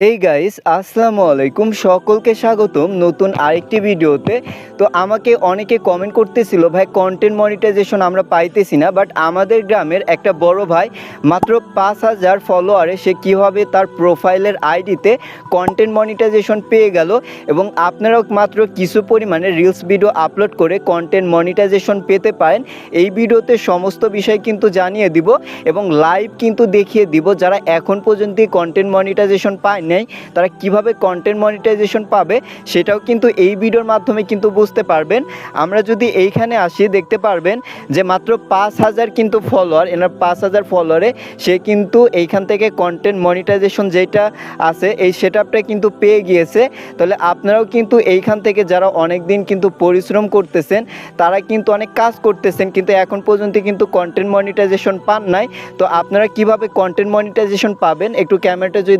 এই গাইস আসসালামু আলাইকুম, সকলকে স্বাগতম নতুন আরেকটি ভিডিওতে। তো আমাকে অনেকে কমেন্ট করতেছিল, ভাই কন্টেন্ট মনিটাইজেশন আমরা পাইতেছি না। বাট আমাদের গ্রামের একটা বড় ভাই মাত্র 5,000 ফলোয়ারে সে কীভাবে তার প্রোফাইলের আইডিতে কন্টেন্ট মনিটাইজেশন পেয়ে গেল, এবং আপনারাও মাত্র কিছু পরিমাণে রিলস ভিডিও আপলোড করে কন্টেন্ট মনিটাইজেশন পেতে পারেন। এই ভিডিওতে সমস্ত বিষয় কিন্তু জানিয়ে দিব এবং লাইভ কিন্তু দেখিয়ে দিব যারা এখন পর্যন্ত কন্টেন্ট মনিটাইজেশন পায় নেই তারা কিভাবে কন্টেন্ট মনিটাইজেশন পাবে সেটাও কিন্তু এই ভিডিওর মাধ্যমে কিন্তু বুঝতে পারবেন। আমরা যদি এইখানে আসি দেখতে পারবেন যে মাত্র 5,000 কিন্তু ফলোয়ার, এনার 5,000 ফলোয়ারে সে কিন্তু এইখান থেকে কন্টেন্ট মনিটাইজেশন যেটা আছে এই সেটআপটা কিন্তু পেয়ে গিয়েছে। তাহলে আপনারাও কিন্তু এইখান থেকে যারা অনেক দিন কিন্তু পরিশ্রম করতেছেন তারা কিন্তু অনেক কাজ করতেছেন কিন্তু এখন পর্যন্ত কিন্তু কন্টেন্ট মনিটাইজেশন পান নাই। তো আপনারা কিভাবে কন্টেন্ট মনিটাইজেশন পাবেন একটু ক্যামেরাটা যদি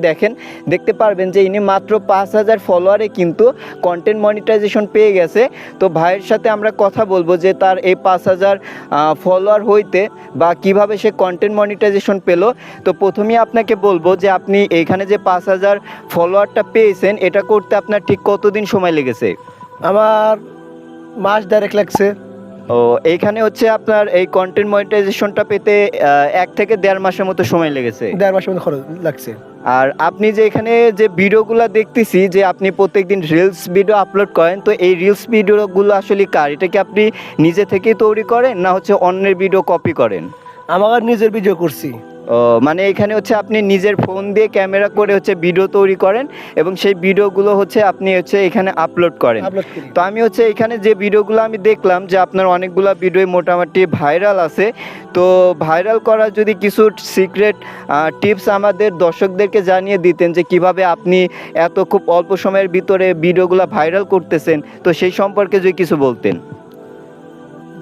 দেখতে পারবেন যে ইনি মাত্র 5,000 ফলোয়ারে কিন্তু কন্টেন্ট মনিটাইজেশন পেয়ে গেছে। তো ভাইয়ের সাথে আমরা কথা বলবো যে তার এই 5,000 ফলোয়ার হইতে বা কিভাবে সে কন্টেন্ট মনিটাইজেশন পেল। তো প্রথমেই আপনাকে বলবো যে আপনি এইখানে যে 5,000 ফলোয়ারটা পেয়েছেন এটা করতে আপনার ঠিক কতদিন সময় লেগেছে? আমার মাস ডাইরেক্ট লাগছে। ও, এইখানে হচ্ছে আপনার এই কন্টেন্ট মনিটাইজেশনটা পেতে 1 থেকে 1.5 মাসের মতো সময় লেগেছে। 1.5 মাসের মতো খরচ লাগছে। আর আপনি যে এখানে যে ভিডিওগুলো দেখতেছি যে আপনি প্রত্যেকদিন রিলস ভিডিও আপলোড করেন, তো এই রিলস ভিডিওগুলো আসলে কার? এটা কি আপনি নিজে থেকেই তৈরি করেন না হচ্ছে অন্যের ভিডিও কপি করেন? আমার নিজের ভিডিও করছি। ও, মানে এখানে হচ্ছে আপনি নিজের ফোন দিয়ে ক্যামেরা করে হচ্ছে ভিডিও তৈরি করেন এবং সেই ভিডিওগুলো হচ্ছে আপনি হচ্ছে এখানে আপলোড করেন। তো আমি হচ্ছে এখানে যে ভিডিওগুলো আমি দেখলাম যে আপনার অনেকগুলো ভিডিও মোটামুটি ভাইরাল আছে। তো ভাইরাল করার যদি কিছু সিক্রেট টিপস আমাদের দর্শকদেরকে জানিয়ে দিতেন যে কিভাবে আপনি এত খুব অল্প সময়ের ভিতরে ভিডিওগুলো ভাইরাল করতেছেন, তো সেই সম্পর্কে যদি কিছু বলতেন।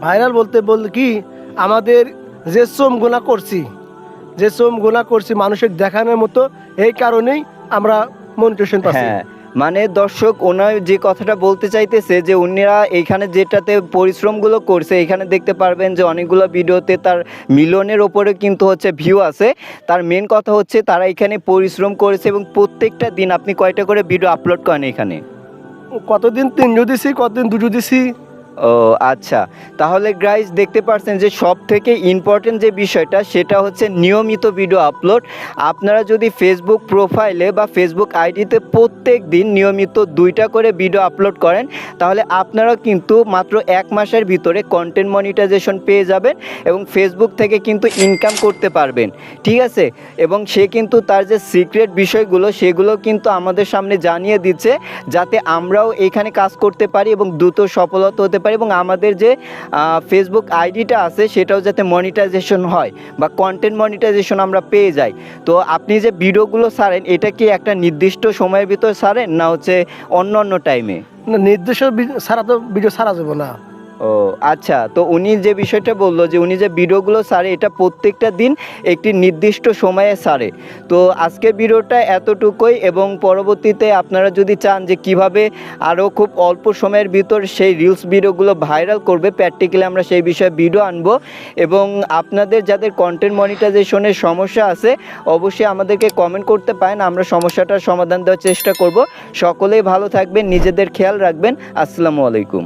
ভাইরাল বলতে কি আমাদের যে শ্রমগুলা করছি মানুষের দেখানোর মতো, এই কারণেই আমরা মনিটাইজেশন পাচ্ছি। হ্যাঁ, মানে দর্শক ওনার যে কথাটা বলতে চাইতেছে যে উনিরা এইখানে যেটাতে পরিশ্রমগুলো করছে এখানে দেখতে পারবেন যে অনেকগুলো ভিডিওতে তার মিলিয়নের ওপরে কিন্তু হচ্ছে ভিউ আছে। তার মেন কথা হচ্ছে তারা এখানে পরিশ্রম করেছে এবং প্রত্যেকটা দিন আপনি কয়টা করে ভিডিও আপলোড করেন এখানে? কতদিন 3 দিছি, কতদিন 2 দিছি। ও আচ্ছা, তাহলে গাইস দেখতে পাচ্ছেন যে সব থেকে ইম্পর্টেন্ট যে বিষয়টা সেটা হচ্ছে নিয়মিত ভিডিও আপলোড। আপনারা যদি ফেসবুক প্রোফাইলে বা ফেসবুক আইডিতে প্রত্যেক দিন নিয়মিত 2টা করে ভিডিও আপলোড করেন তাহলে আপনারা কিন্তু মাত্র 1 মাসের ভিতরে কন্টেন্ট মনিটাইজেশন পেয়ে যাবেন এবং ফেসবুক থেকে কিন্তু ইনকাম করতে পারবেন, ঠিক আছে? এবং সে কিন্তু তার যে সিক্রেট বিষয়গুলো সেগুলো কিন্তু আমাদের সামনে জানিয়ে দিচ্ছে যাতে আমরাও এখানে কাজ করতে পারি এবং দ্রুত সফলতা হতে পারি এবং আমাদের যে ফেসবুক আইডিটা আছে সেটাও যাতে মনিটাইজেশন হয় বা কন্টেন্ট মনিটাইজেশন আমরা পেয়ে যাই। তো আপনি যে ভিডিওগুলো ছাড়েন এটা কি একটা নির্দিষ্ট সময়ের ভিতর ছাড়েন না হচ্ছে অন্য অন্য টাইমে? না, নির্দিষ্ট ছাড়া তো ভিডিও ছাড়া যাবে না। ও আচ্ছা, তো উনি যে বিষয়টা বললো যে উনি যে ভিডিওগুলো ছাড়ে এটা প্রত্যেকটা দিন একটি নির্দিষ্ট সময়ে ছাড়ে। তো আজকের ভিডিওটা এতটুকুই এবং পরবর্তীতে আপনারা যদি চান যে কিভাবে আরও খুব অল্প সময়ের ভিতর সেই রিলস ভিডিওগুলো ভাইরাল করবে প্র্যাকটিক্যালি আমরা সেই বিষয়ে ভিডিও আনবো। এবং আপনাদের যাদের কন্টেন্ট মনিটাইজেশনের সমস্যা আছে অবশ্যই আমাদেরকে কমেন্ট করতে পারেন, আমরা সমস্যাটার সমাধান দেওয়ার চেষ্টা করব। সকলেই ভালো থাকবেন, নিজেদের খেয়াল রাখবেন। আসসালামু আলাইকুম।